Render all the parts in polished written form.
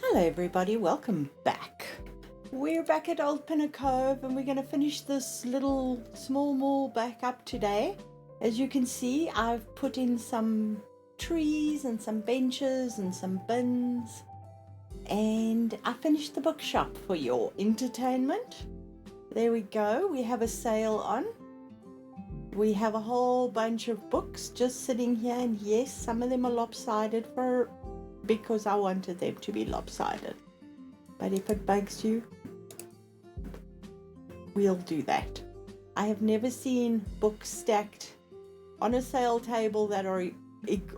Hello everybody, welcome back. We're back at Old Pinner Cove and we're going to finish this little small mall back up today. As you can see, I've put in some trees and some benches and some bins, and I finished the bookshop for your entertainment. There we go, we have a sale on. We have a whole bunch of books just sitting here, and yes, some of them are lopsided because I wanted them to be lopsided. But if it bugs you, we'll do that. I have never seen books stacked on a sale table that are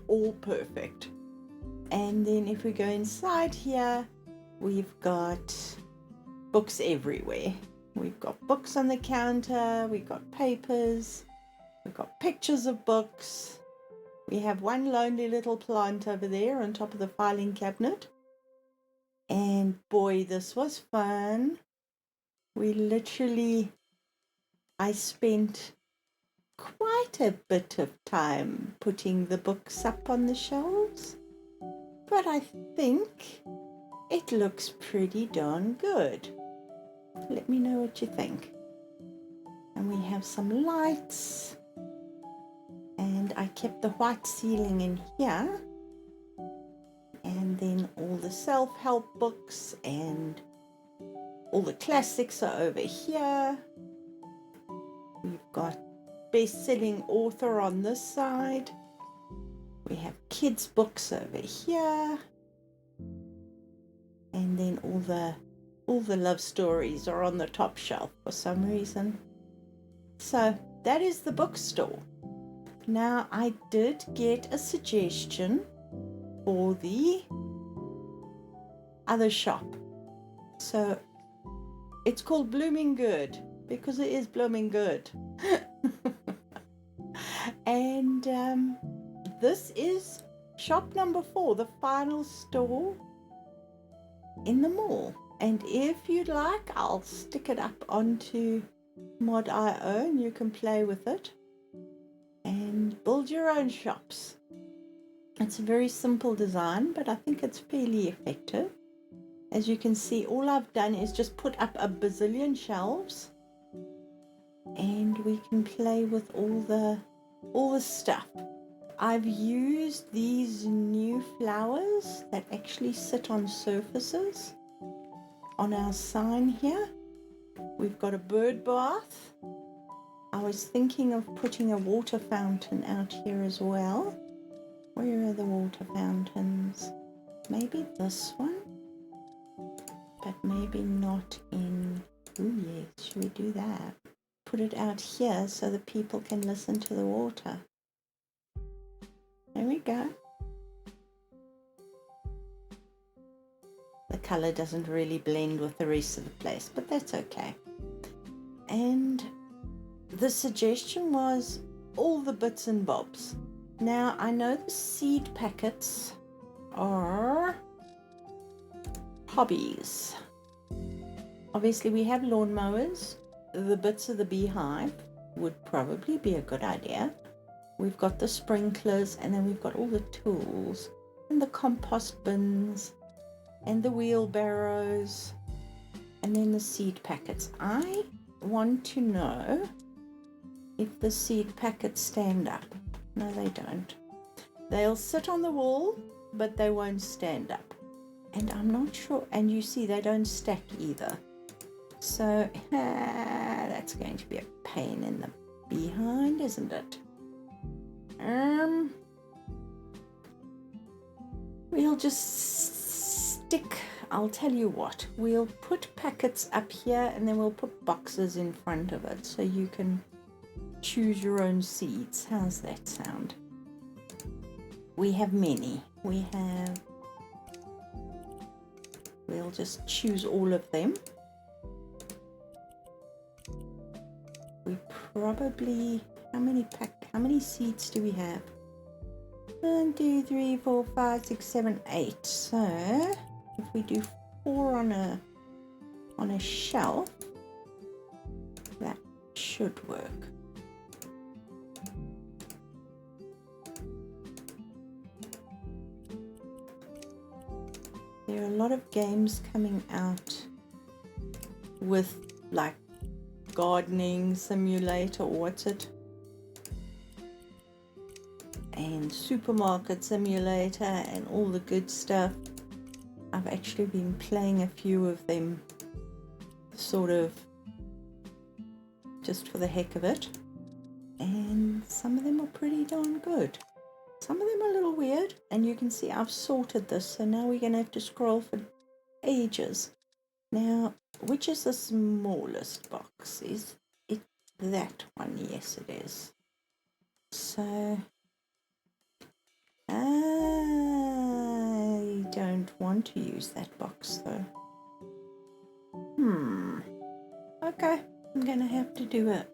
all perfect. And then if we go inside here, we've got books everywhere. We've got books on the counter, we've got papers, we've got pictures of books. We have one lonely little plant over there on top of the filing cabinet. And boy, this was fun. I spent quite a bit of time putting the books up on the shelves. But I think it looks pretty darn good. Let me know what you think. And we have some lights. And I kept the white ceiling in here, and then all the self-help books and all the classics are over here. We've got best-selling author on this side. We have kids books over here, and then all the love stories are on the top shelf for some reason. So that is the bookstore. Now, I did get a suggestion for the other shop. So, it's called Blooming Good, because it is blooming good. And this is shop number 4, the final store in the mall. And if you'd like, I'll stick it up onto mod.io and you can play with it and build your own shops. It's a very simple design, but I think it's fairly effective. As you can see, all I've done is just put up a bazillion shelves, and we can play with all the stuff. I've used these new flowers that actually sit on surfaces on our sign here. We've got a bird bath. I was thinking of putting a water fountain out here as well. Where are the water fountains? Maybe this one, but maybe not in... Oh yes, should we do that? Put it out here so that people can listen to the water. There we go. The color doesn't really blend with the rest of the place, but that's okay. And the suggestion was all the bits and bobs. Now, I know the seed packets are hobbies. Obviously, we have lawnmowers. The bits of the beehive would probably be a good idea. We've got the sprinklers, and then we've got all the tools and the compost bins and the wheelbarrows and then the seed packets. I want to know if the seed packets stand up. No, they don't. They'll sit on the wall, but they won't stand up. And I'm not sure. And you see, they don't stack either. So that's going to be a pain in the behind, isn't it? We'll just stick. I'll tell you what. We'll put packets up here, and then we'll put boxes in front of it, so you can choose your own seeds. How's that sound? We have many. We'll just choose all of them. We probably, how many seeds do we have? 1, 2, 3, 4, 5, 6, 7, 8. So if we do 4 on a shelf, that should work. There are a lot of games coming out with like gardening simulator, or what's it? And supermarket simulator and all the good stuff. I've actually been playing a few of them sort of just for the heck of it, and some of them are pretty darn good. Some of them are a little weird, and you can see I've sorted this, so now we're going to have to scroll for ages. Now, which is the smallest box? Is it that one? Yes, it is. So I don't want to use that box though. Okay, I'm gonna have to do it.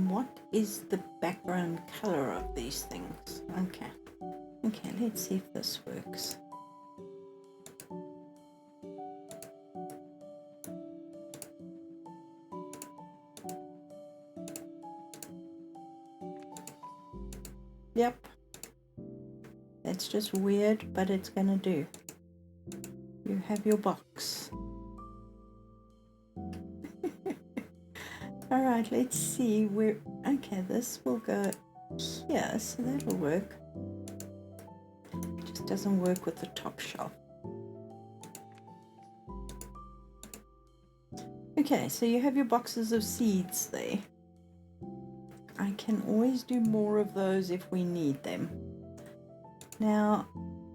What is the background color of these things? Okay, let's see if this works. Yep, that's just weird, but it's gonna do. You have your box. All right, let's see where. Okay, this will go here, so that'll work. It just doesn't work with the top shelf. Okay, so you have your boxes of seeds there. I can always do more of those if we need them. Now,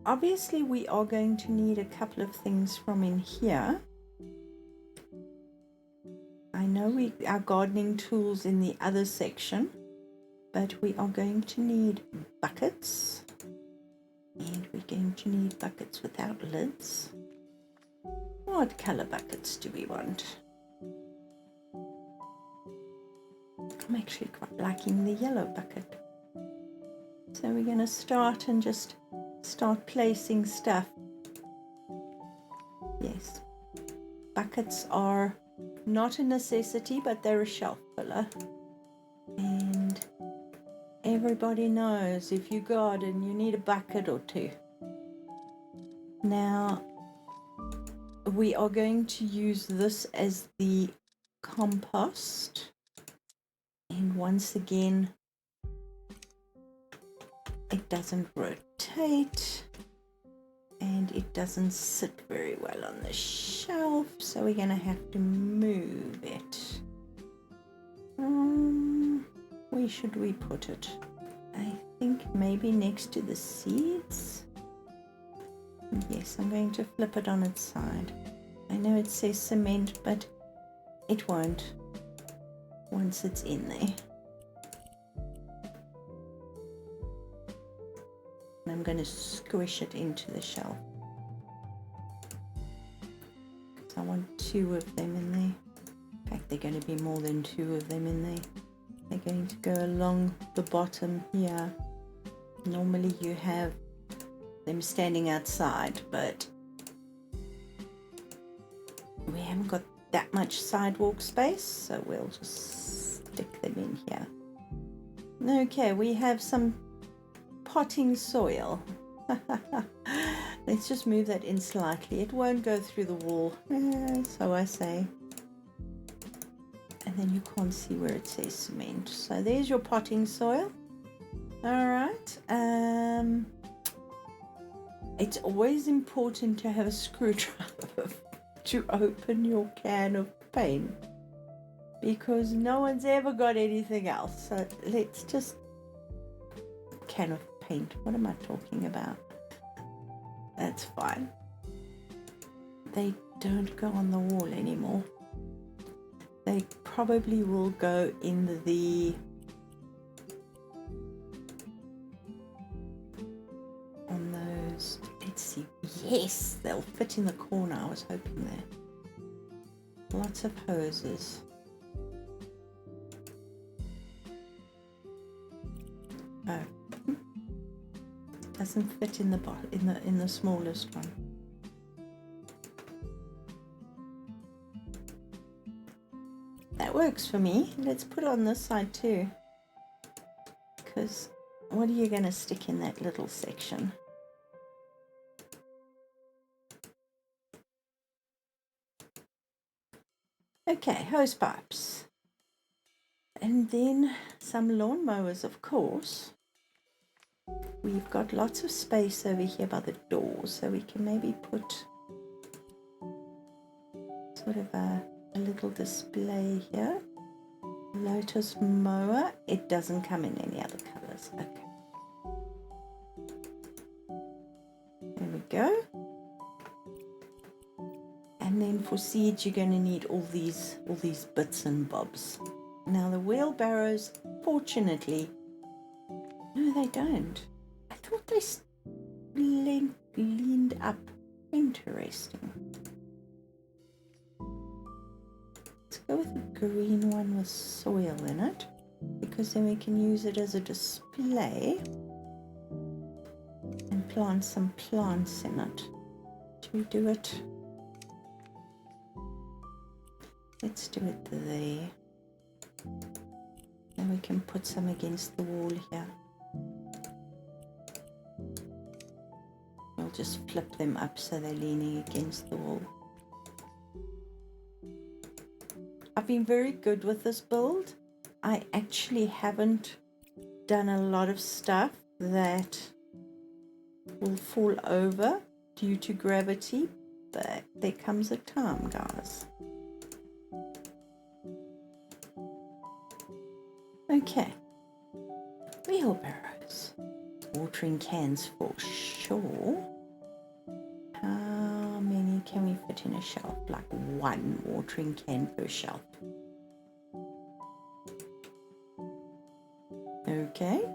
obviously we are going to need a couple of things from in here. I know our gardening tools in the other section, but we are going to need buckets, and we're going to need buckets without lids. What color buckets do we want? I'm actually quite liking the yellow bucket. So we're going to start and just start placing stuff. Yes, buckets are not a necessity, but they're a shelf filler. And everybody knows if you garden, you need a bucket or two. Now, we are going to use this as the compost. And once again, it doesn't rotate and it doesn't sit very well on the shelf, so we're going to have to move it. Where should we put it? I think maybe next to the seeds. Yes, I'm going to flip it on its side. I know it says cement, but it won't once it's in there. And I'm going to squish it into the shelf, because I want 2 of them in there. In fact, they're going to be more than 2 of them in there. They're going to go along the bottom here. Normally you have them standing outside, but we haven't got that much sidewalk space, so we'll just stick them in here. Okay, we have some potting soil. Let's just move that in slightly. It won't go through the wall, so I say. And then you can't see where it says cement. So there's your potting soil. All right. It's always important to have a screwdriver to open your can of paint, because no one's ever got anything else. So let's just... Can of paint. What am I talking about? That's fine. They don't go on the wall anymore. They probably will go in the on those. Let's see. Yes, they'll fit in the corner. I was hoping there. Lots of hoses. Oh. Doesn't fit in the in the smallest one. That works for me. Let's put it on this side too, because what are you going to stick in that little section? Okay, hose pipes. And then some lawnmowers, of course. We've got lots of space over here by the door, so we can maybe put sort of a little display here. Lotus mower. It doesn't come in any other colors. Okay. There we go. And then for seeds, you're going to need all these bits and bobs. Now the wheelbarrows, fortunately, no, they don't. I thought they leaned up. Interesting. Let's go with the green one with soil in it, because then we can use it as a display and plant some plants in it. Should we do it? Let's do it there. Then we can put some against the wall here. We'll just flip them up so they're leaning against the wall. I've been very good with this build. I actually haven't done a lot of stuff that will fall over due to gravity, but there comes a time, guys. Okay, wheelbarrows, watering cans for sure. How many can we fit in a shelf? Like one watering can per shelf. Okay.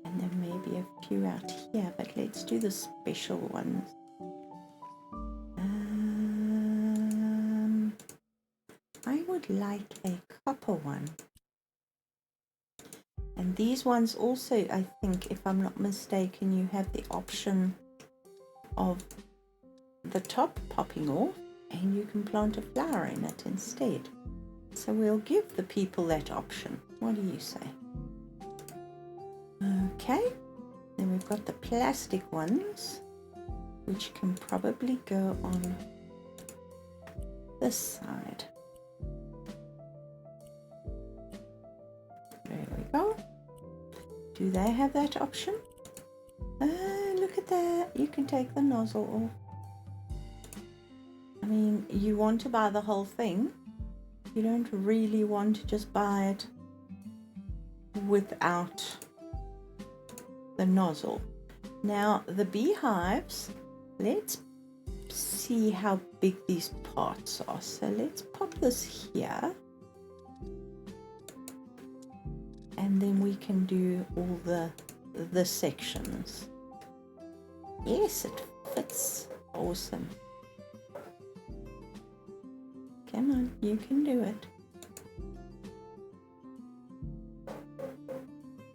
And then maybe a few out here, but let's do the special ones. I would like a copper one. And these ones also, I think, if I'm not mistaken, you have the option of the top popping off and you can plant a flower in it instead. So we'll give the people that option. What do you say? Okay, then we've got the plastic ones, which can probably go on this side. There we go. Do they have that option? Look at that. You can take the nozzle off. I mean, you want to buy the whole thing. You don't really want to just buy it without the nozzle. Now, the beehives, let's see how big these pots are. So let's pop this here. And then we can do all the sections. Yes, it fits. Awesome. Come on, you can do it.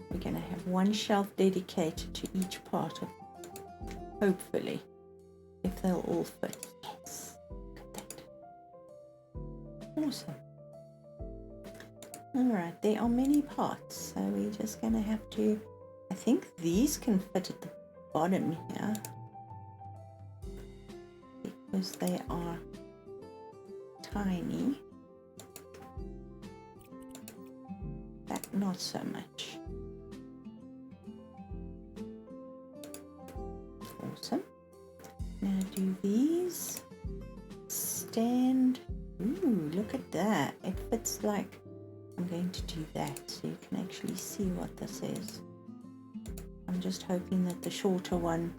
We're going to have one shelf dedicated to each part of it. Hopefully, if they'll all fit. Yes, look at that. Awesome. Alright, there are many pots, so we're just going to have to, I think these can fit at the bottom here, because they are tiny. That not so much. Awesome. Now do these stand? Ooh, look at that. It fits like, I'm going to do that so you can actually see what this is. I'm just hoping that the shorter one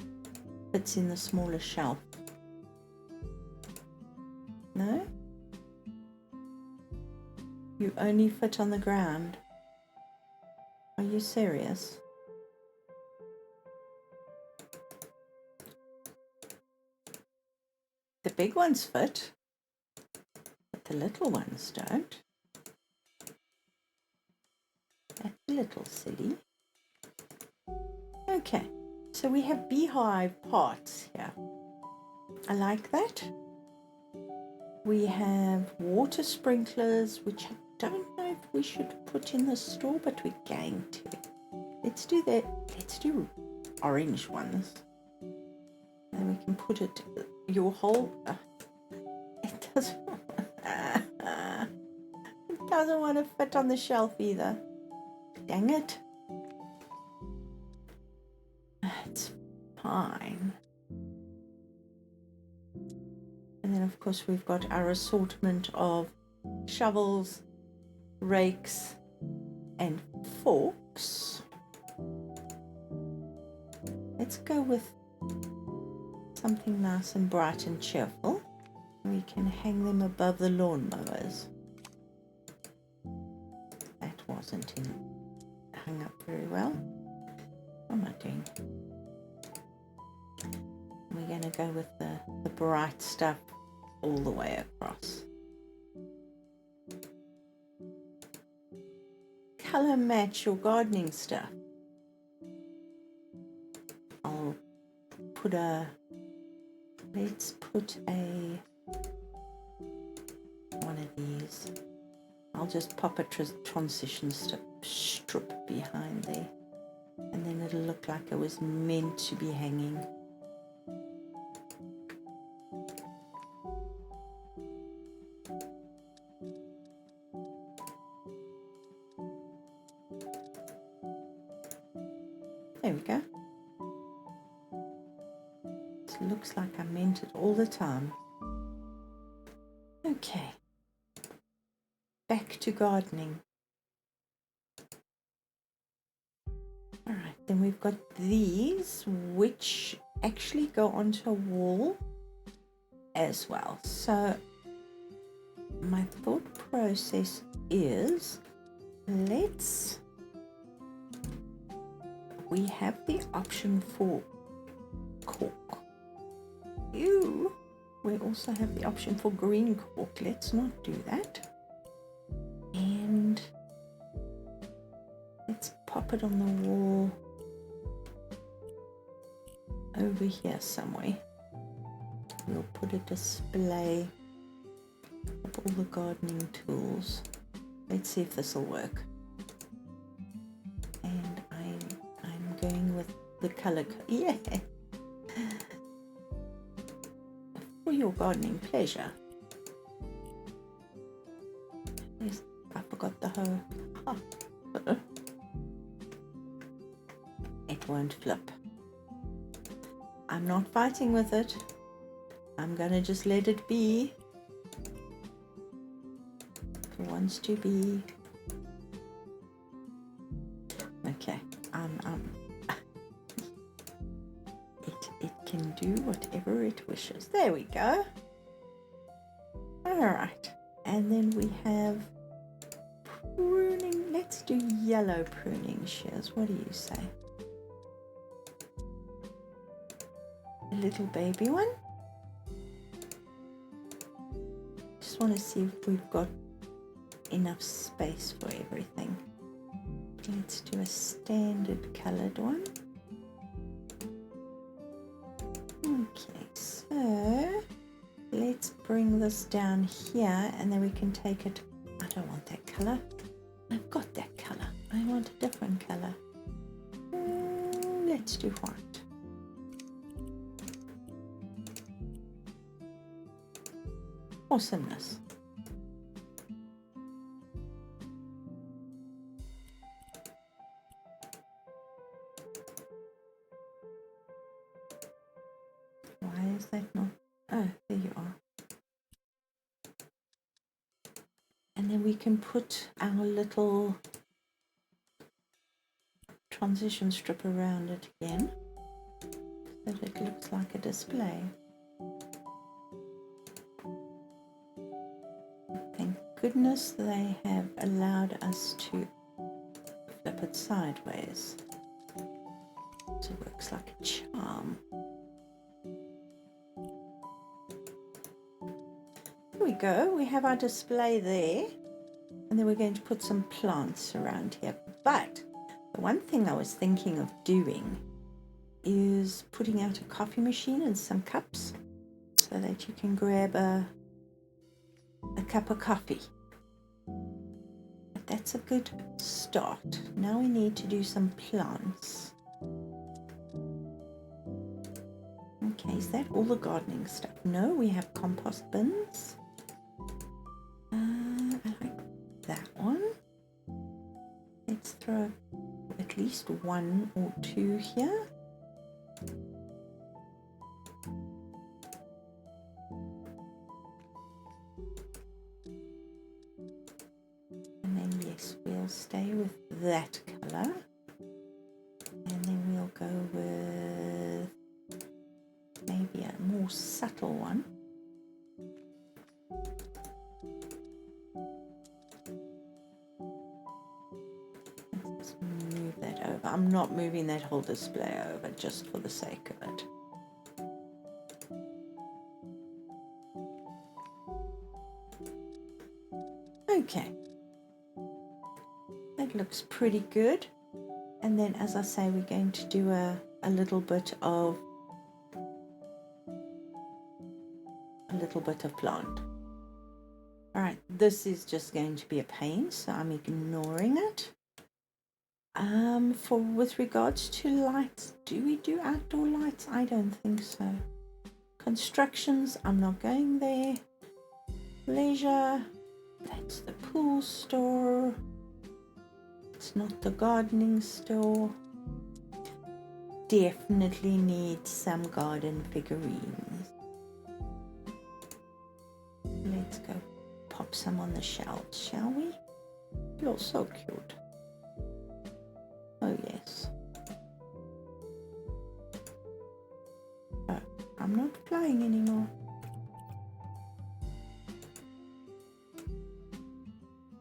fits in the smaller shelf. No? You only fit on the ground. Are you serious? The big ones fit, but the little ones don't. That's a little silly. Okay, so we have beehive pots here. I like that. We have water sprinklers, which I don't know if we should put in the store, but we're going to. Let's do that. Let's do orange ones. And we can put it, your whole, it doesn't want doesn't want to fit on the shelf either. Dang it. It's fine. And then, of course, we've got our assortment of shovels, rakes, and forks. Let's go with something nice and bright and cheerful. We can hang them above the lawnmowers. That wasn't hung up very well. What am I doing? We're going to go with the bright stuff all the way across. Color match your gardening stuff. I'll put let's put one of these. I'll just pop a transition strip behind there, and then it'll look like it was meant to be hanging. There we go. It looks like I meant it all the time. Okay. Back to gardening. Alright, then we've got these, which actually go onto a wall as well. So my thought process is, we have the option for cork. We also have the option for green cork. Let's not do that. And let's pop it on the wall over here somewhere. We'll put a display of all the gardening tools. Let's see if this will work. And I'm going with the color. Yeah. For your gardening pleasure. I forgot the hoe. Oh. It won't flip. I'm not fighting with it. I'm gonna just let it be. If it wants to be. Okay. It can do whatever it wishes. There we go. Alright. And then we have pruning. Let's do yellow pruning shears. What do you say? A little baby one. Just want to see if we've got enough space for everything. Let's do a standard colored one. Okay, so let's bring this down here, and then we can take it. I don't want that color. I've got that color. I want a different color. Let's do white. Awesomeness. Why is that not? Oh, there you are. And then we can put our little transition strip around it again, so that it looks like a display. Thank goodness they have allowed us to flip it sideways, so it works like a charm. Here we go, we have our display there, and then we're going to put some plants around here. But the one thing I was thinking of doing is putting out a coffee machine and some cups so that you can grab a cup of coffee. But that's a good start. Now we need to do some plants. Okay, is that all the gardening stuff? No, we have compost bins. I like that least one or two here. And then yes, we'll stay with that color. And then we'll go with maybe a more subtle one. Let's move that over. I'm not moving that whole display over just for the sake of it. Okay, that looks pretty good. And then, as I say, we're going to do a little bit of plant. All right, this is just going to be a pain, so I'm ignoring it. With regards to lights, do we do outdoor lights? I don't think so. Constructions, I'm not going there. Leisure, that's the pool store. It's not the gardening store. Definitely need some garden figurines. Let's go pop some on the shelves, shall we? You're so cute. Oh yes. Oh, I'm not flying anymore.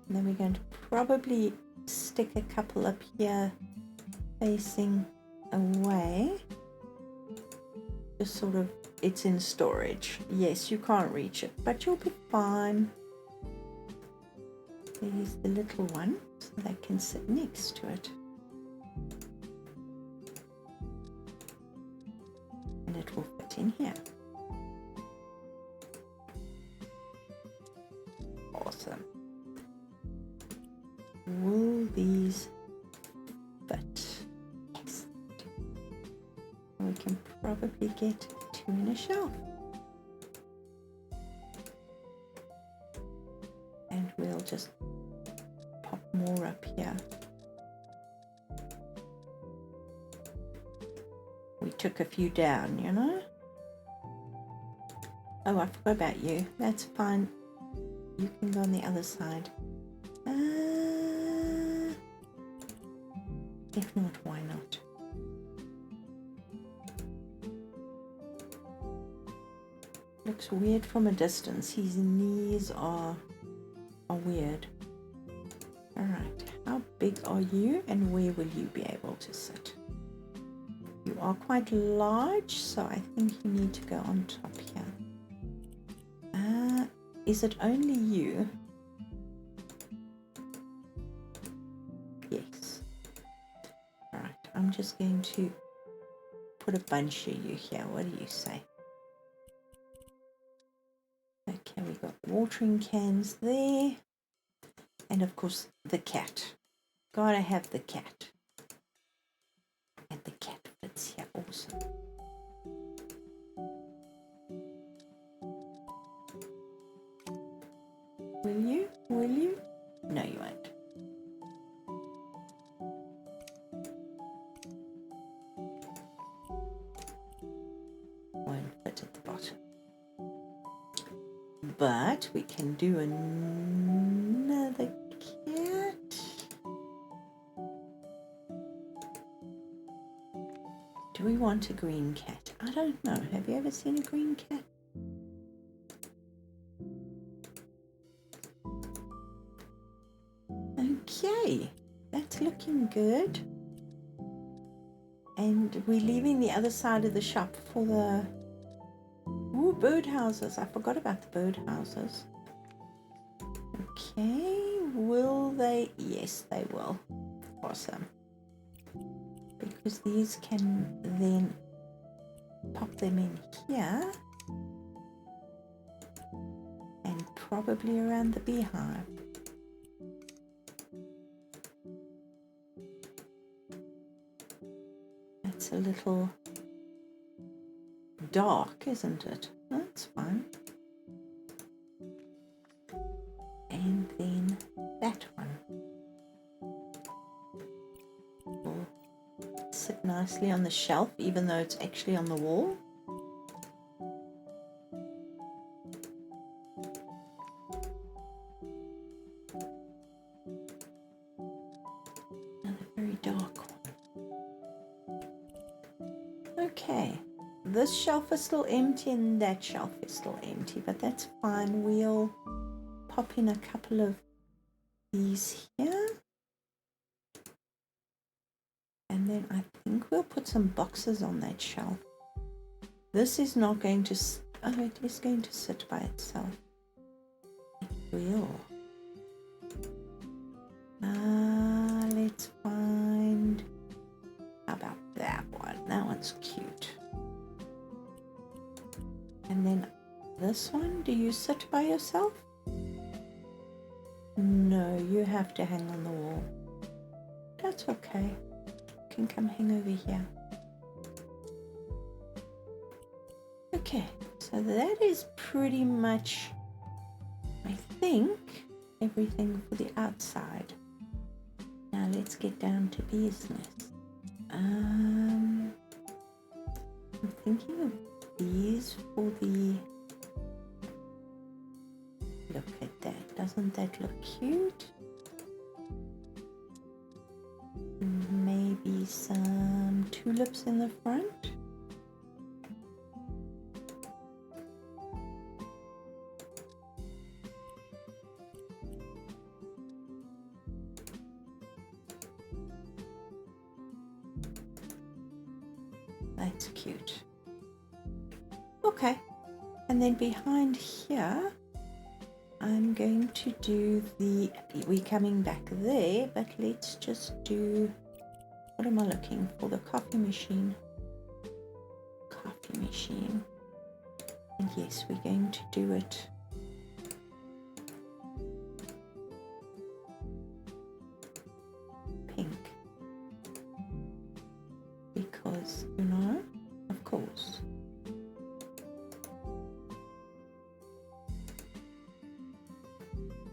And then we're going to probably stick a couple up here facing away. Just sort of, it's in storage. Yes, you can't reach it, but you'll be fine. There's the little one, so they can sit next to it. And it will fit in here. Awesome. Will these fit? Yes. We can probably get two in a shelf. And we'll just pop more up here. We took a few down, you know. Oh, I forgot about you. That's fine. You can go on the other side. If not, why not? Looks weird from a distance. His knees are weird. Alright, how big are you and where will you be able to sit? You are quite large, so I think you need to go on top here. Is it only you? Yes. Alright, I'm just going to put a bunch of you here. What do you say? Okay, we've got watering cans there. And of course, the cat. Gotta have the cat. And the cat fits here also. Will you? Will you? No, you won't. Won't fit at the bottom. But we can do another cat. Do we want a green cat? I don't know. Have you ever seen a green cat? Okay, that's looking good. And we're leaving the other side of the shop for the birdhouses. I forgot about the birdhouses. Okay, will they? Yes, they will. Awesome. Because these can then pop them in here and probably around the beehive. That's a little dark, isn't it? That's fine. And then that one will nicely on the shelf, even though it's actually on the wall. Another very dark one. Okay, this shelf is still empty and that shelf is still empty, but that's fine. We'll pop in a couple of these here. And then I think we'll put some boxes on that shelf. This is not going to, oh, it is going to sit by itself. It will. Let's find, how about that one? That one's cute. And then this one, do you sit by yourself? No, you have to hang on the wall. That's okay. You can come hang over here. Okay, so that is pretty much, I think, everything for the outside. Now let's get down to business. I'm thinking of these for the, look at that, doesn't that look cute? Maybe some tulips in the front. That's cute. Okay, and then behind here I'm going to do the, we're coming back there, but let's just do, what am I looking for? The coffee machine. Coffee machine. And yes, we're going to do it pink. Because, you know, of course.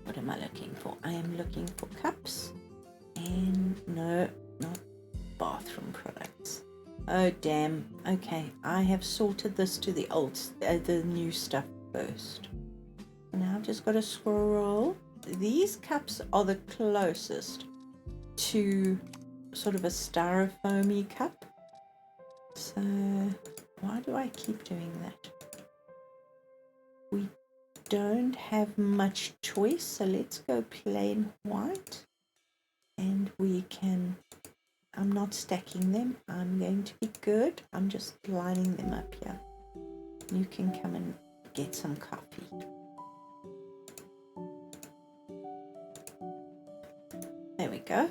What am I looking for? I am looking for cups and no, not bathroom products. Oh damn. Okay, I have sorted this to the old, the new stuff first. Now I've just got to scroll. These cups are the closest to sort of a styrofoamy cup. So why do I keep doing that? We don't have much choice, so let's go plain white. And we can, I'm not stacking them, I'm going to be good. I'm just lining them up here. You can come and get some coffee. There we go.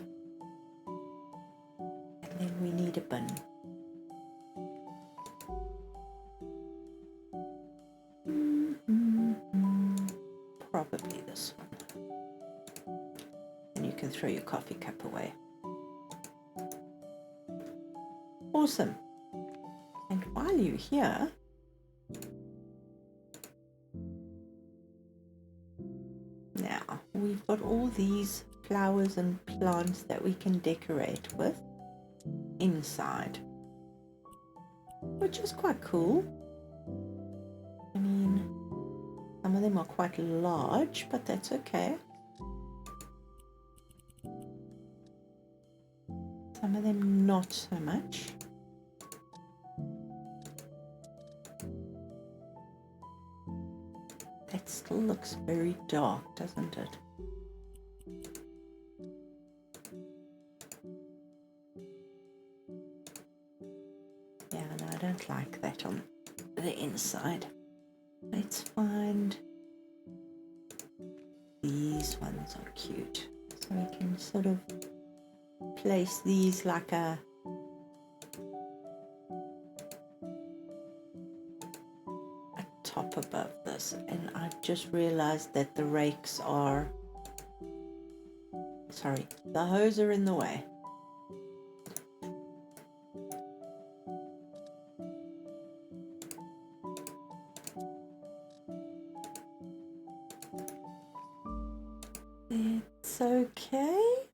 And then we need a bin. Probably this one. And you can throw your coffee cup away. Awesome. And while you're here, now we've got all these flowers and plants that we can decorate with inside, which is quite cool. I mean, some of them are quite large, but that's okay. Some of them not so much. That still looks very dark, doesn't it? Yeah, no, I don't like that on the inside. Let's find, these ones are cute. So we can sort of place these like a top above this, and I've just realized that the rakes are, sorry, the hose are in the way. It's okay.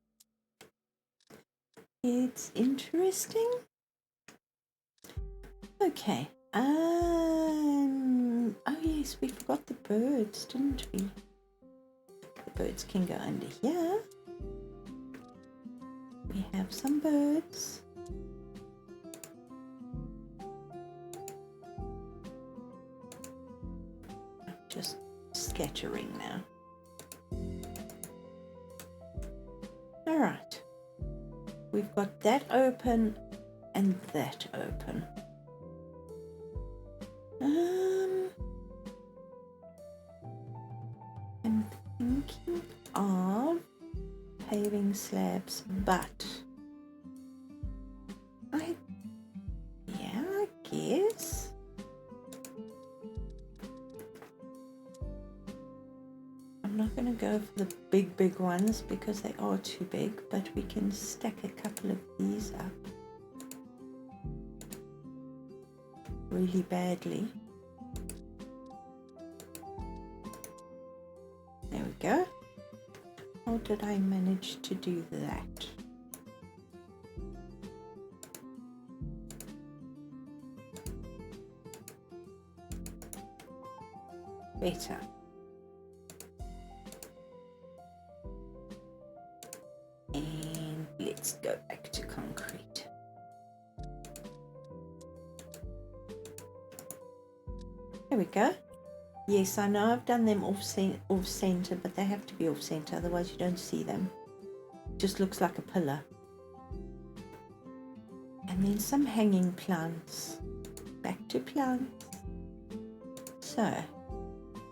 It's interesting. Okay. Oh yes, we forgot the birds, didn't we? The birds can go under here. We have some birds. Just scattering now. All right. We've got that open and that open. I'm thinking of paving slabs, but I guess I'm not going to go for the big ones because they are too big, but we can stack a couple of these up really badly. There we go. How did I manage to do that? Better. And let's go back to concrete. There we go. Yes, I know I've done them off center, but they have to be off center, otherwise you don't see them. It just looks like a pillar. And then some hanging plants. Back to plants. So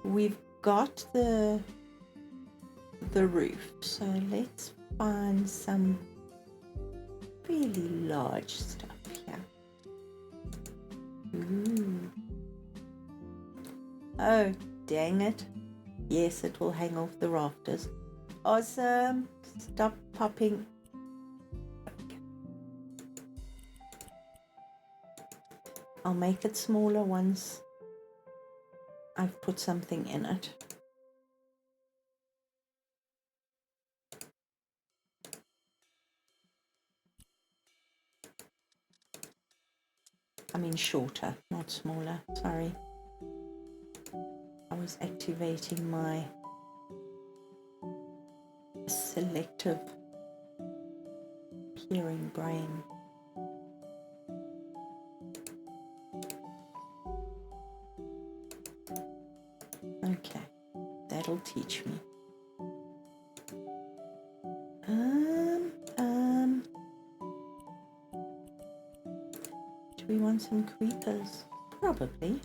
we've got the roof. So let's find some really large stuff here. Ooh. Oh, dang it. Yes, it will hang off the rafters. Awesome. Stop popping. I'll make it smaller once I've put something in it. I mean shorter, not smaller. Sorry. I was activating my selective hearing brain. Okay, that'll teach me. Do we want some creepers? Probably.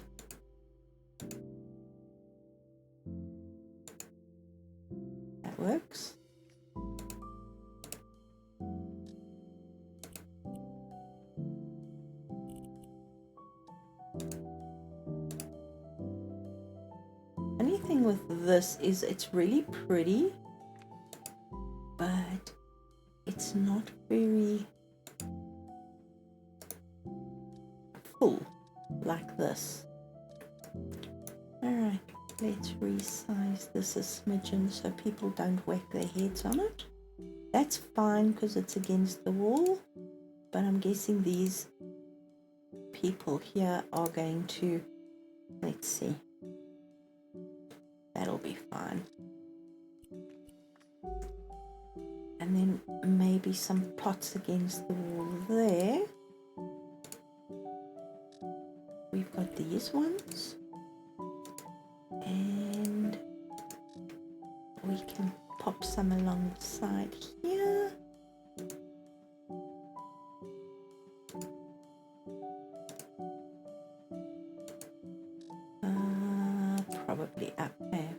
That works. Funny thing with this is it's really pretty, but it's not very full like this. Alright, let's resize this a smidgen so people don't whack their heads on it. That's fine because it's against the wall, but I'm guessing these people here are going to, let's see, that'll be fine. And then maybe some pots against the wall there. We've got these ones, and we can pop some along the side here. Probably up there.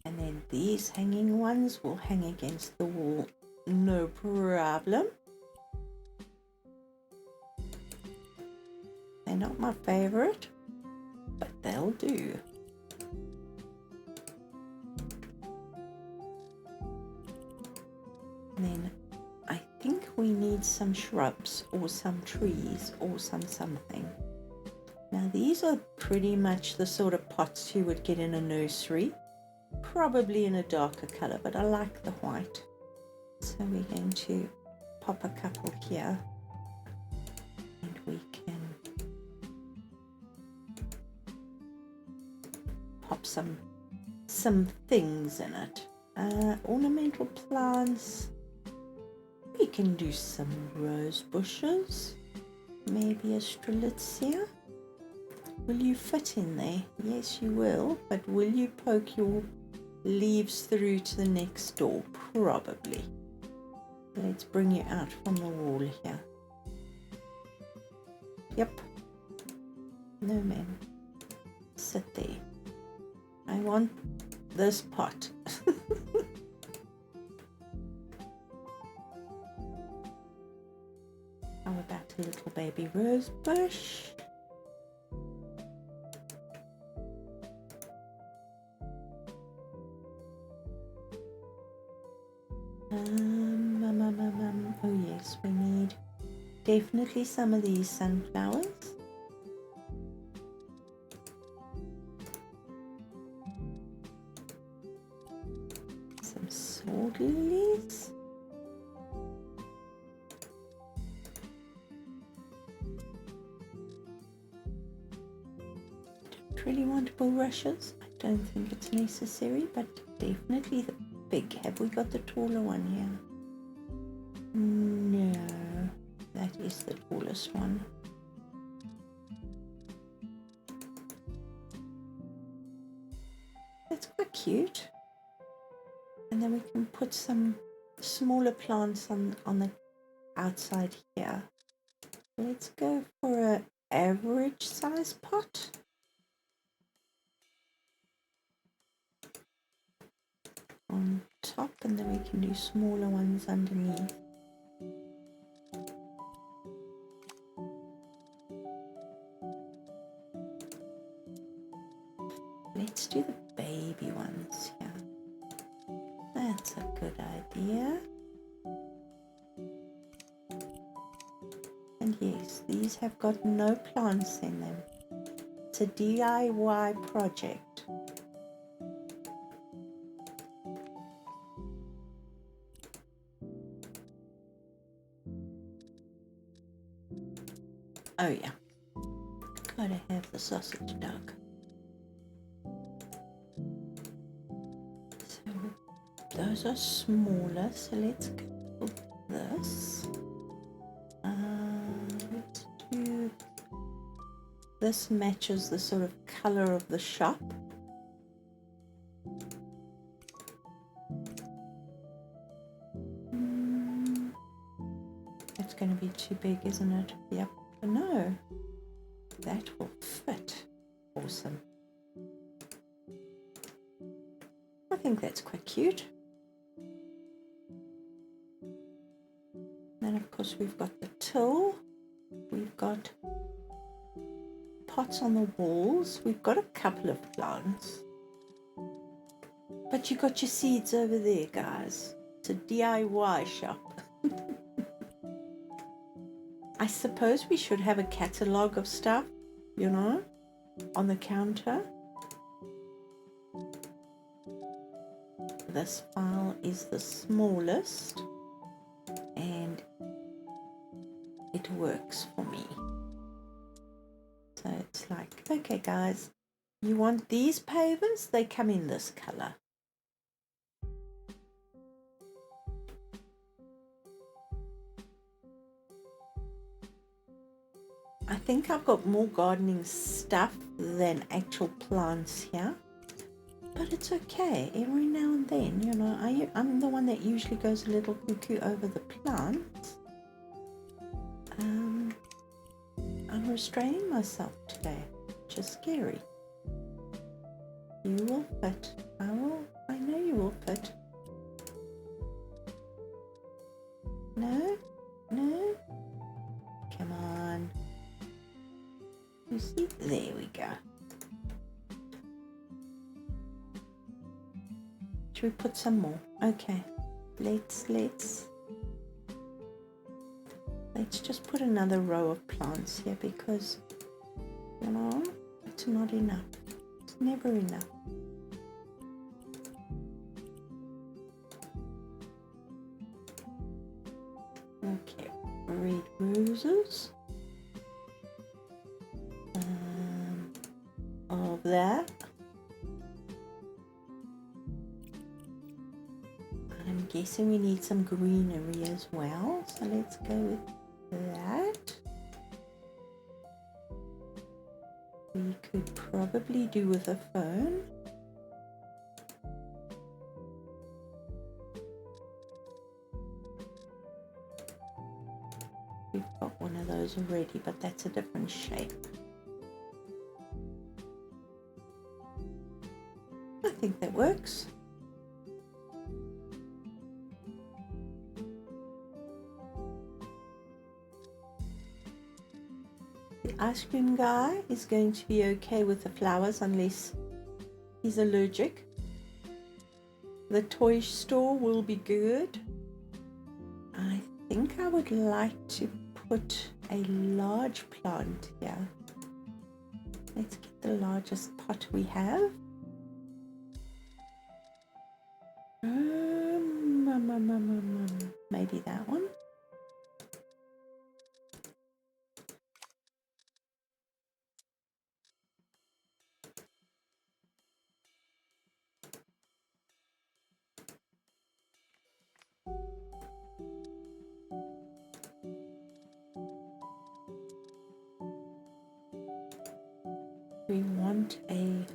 And then these hanging ones will hang against the wall, no problem. They're not my favorite, but they'll do. And then I think we need some shrubs or some trees or some something. Now these are pretty much the sort of pots you would get in a nursery. probably in a darker color, but I like the white. So we're going to pop a couple here, and we can pop some things in it. Ornamental plants. We can do some rose bushes, maybe a strelitzia. Will you fit in there? Yes, you will, but will you poke your leaves through to the next door? Probably. Let's bring you out from the wall here. Yep. No, ma'am. Sit there. I want this pot. How about a little baby rose bush? Oh yes, we need definitely some of these sunflowers. Some sword lilies. Don't really want bulrushes. I don't think it's necessary, but definitely the big. Have we got the taller one here? No, that is the tallest one. That's quite cute. And then we can put some smaller plants on the outside here. Let's go for an average size pot. On top, and then we can do smaller ones underneath. Let's do the baby ones here. That's a good idea. And yes, these have got no plants in them. It's a DIY project. Oh yeah, gotta have the sausage dog. So those are smaller, so let's go with this. Let's do this. Matches the sort of color of the shop. It's going to be too big, isn't it? Yep. No, that will fit. Awesome. I think that's quite cute. Then of course we've got the till. We've got pots on the walls. We've got a couple of plants. But you got your seeds over there, guys. It's a DIY shop. I suppose we should have a catalogue of stuff, you know, on the counter. This file is the smallest and it works for me. So it's like, okay guys, you want these pavers? They come in this color. I think I've got more gardening stuff than actual plants here, but it's okay. Every now and then, you know, I'm the one that usually goes a little cuckoo over the plants. I'm restraining myself today, which is scary. You will fit. I know you will fit. No? No? Come on. You see? There we go. Should we put some more? Okay. Let's just put another row of plants here because, you know, it's not enough. It's never enough. Okay, red roses. Of that. I'm guessing we need some greenery as well, so let's go with that. We could probably do with a fern. We've got one of those already, but that's a different shape. I think that works. The ice cream guy is going to be okay with the flowers unless he's allergic. The toy store will be good. I think I would like to put a large plant here. Let's get the largest pot we have. Maybe that one. We want a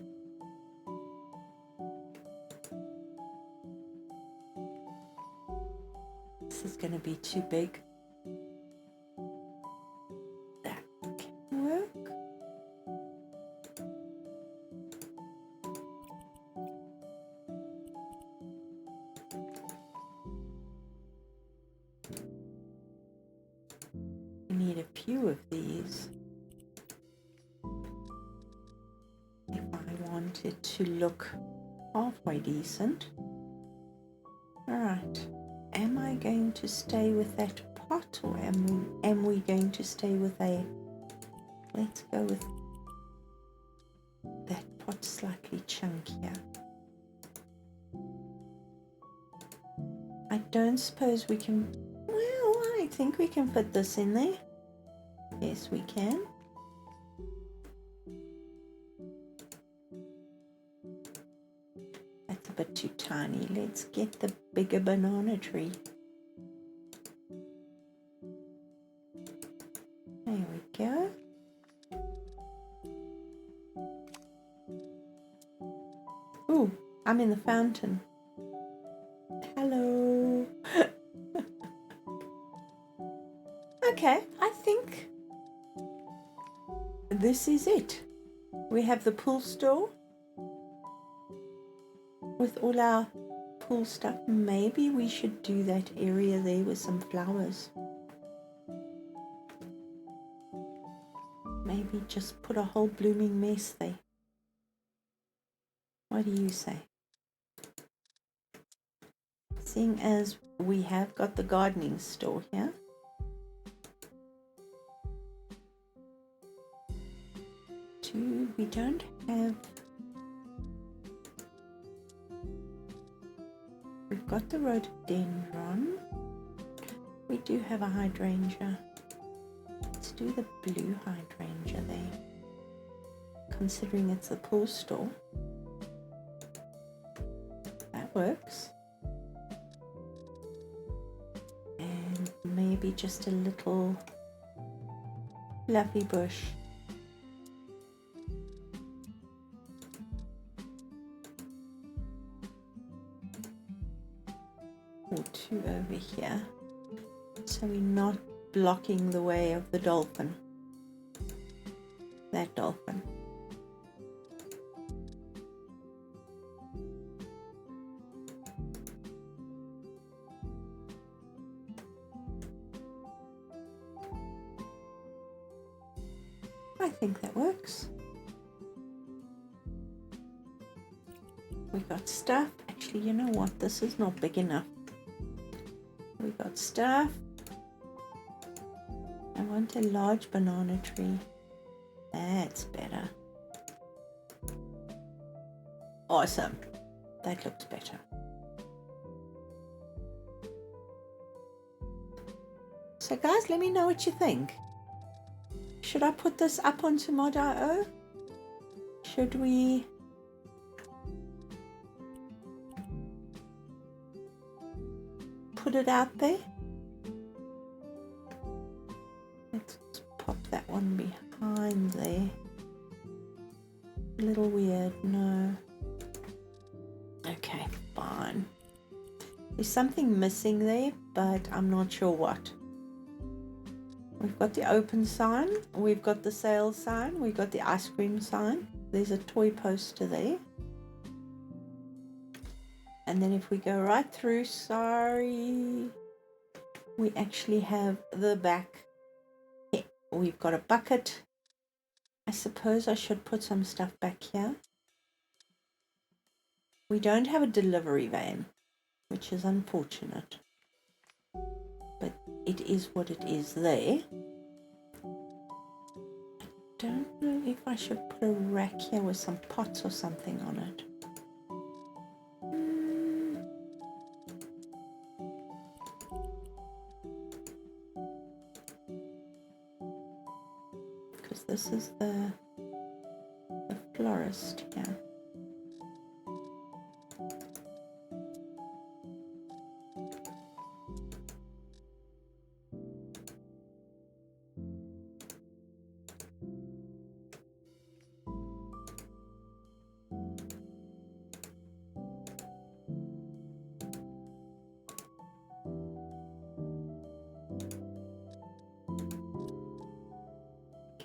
this is going to be too big. That can work. We need a few of these if I want it to look halfway decent. Alright, am I going to stay with that pot, or am we going to stay with a, let's go with that pot slightly chunkier. I don't suppose we can, well, I think we can put this in there. Yes, we can. That's a bit too tiny. Let's get the bigger banana tree. There we go. Ooh, I'm in the fountain. Hello. Okay, I think this is it. We have the pool store with all our pool stuff. Maybe we should do that area there with some flowers. Maybe just put a whole blooming mess there. What do you say? Seeing as we have got the gardening store here. We don't have, we've got the rhododendron. We do have a hydrangea. Let's do the blue hydrangea there, considering it's the pool store. That works. And maybe just a little fluffy bush. Or two over here, so we're not blocking the way of the dolphin. That dolphin. I think that works. We got stuff. Actually, you know what? This is not big enough. We got stuff. I want a large banana tree. That's better. Awesome. That looks better. So guys, let me know what you think. Should I put this up onto mod.io? Should we put it out there? Let's pop that one behind there. A little weird, no. Okay, fine. There's something missing there, but I'm not sure what. We've got the open sign, we've got the sale sign, we've got the ice cream sign. There's a toy poster there. And then if we go right through, sorry, we actually have the back. Yeah, we've got a bucket. I suppose I should put some stuff back here. We don't have a delivery van, which is unfortunate. But it is what it is there. I don't know if I should put a rack here with some pots or something on it. Because this is the florist here.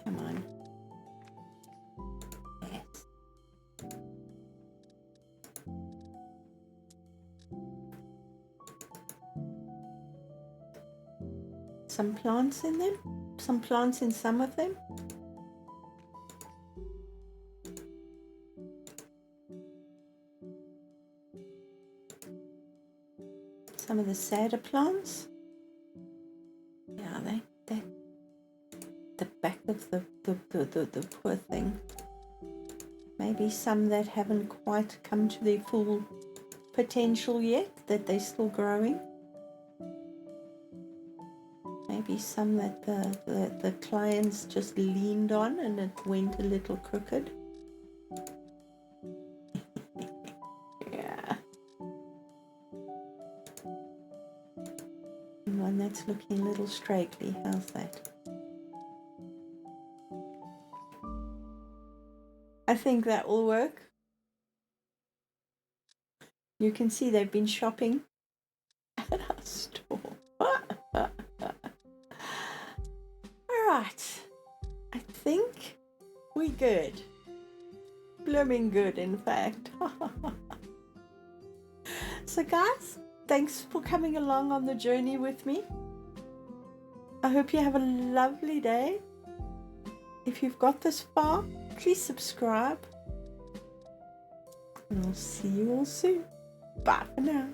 Come on. Yes. Some plants in them. Some plants in some of them. Some of the sadder plants. Yeah, they the back of the poor thing. Maybe some that haven't quite come to their full potential yet, that they're still growing. Maybe some that the clients just leaned on and it went a little crooked. Yeah. And one that's looking a little straggly. How's that? I think that will work. You can see they've been shopping at our store. Alright, I think we're good. Blooming good, in fact. So guys, thanks for coming along on the journey with me. I hope you have a lovely day. If you've got this far, please subscribe. And I'll see you all soon. Bye for now.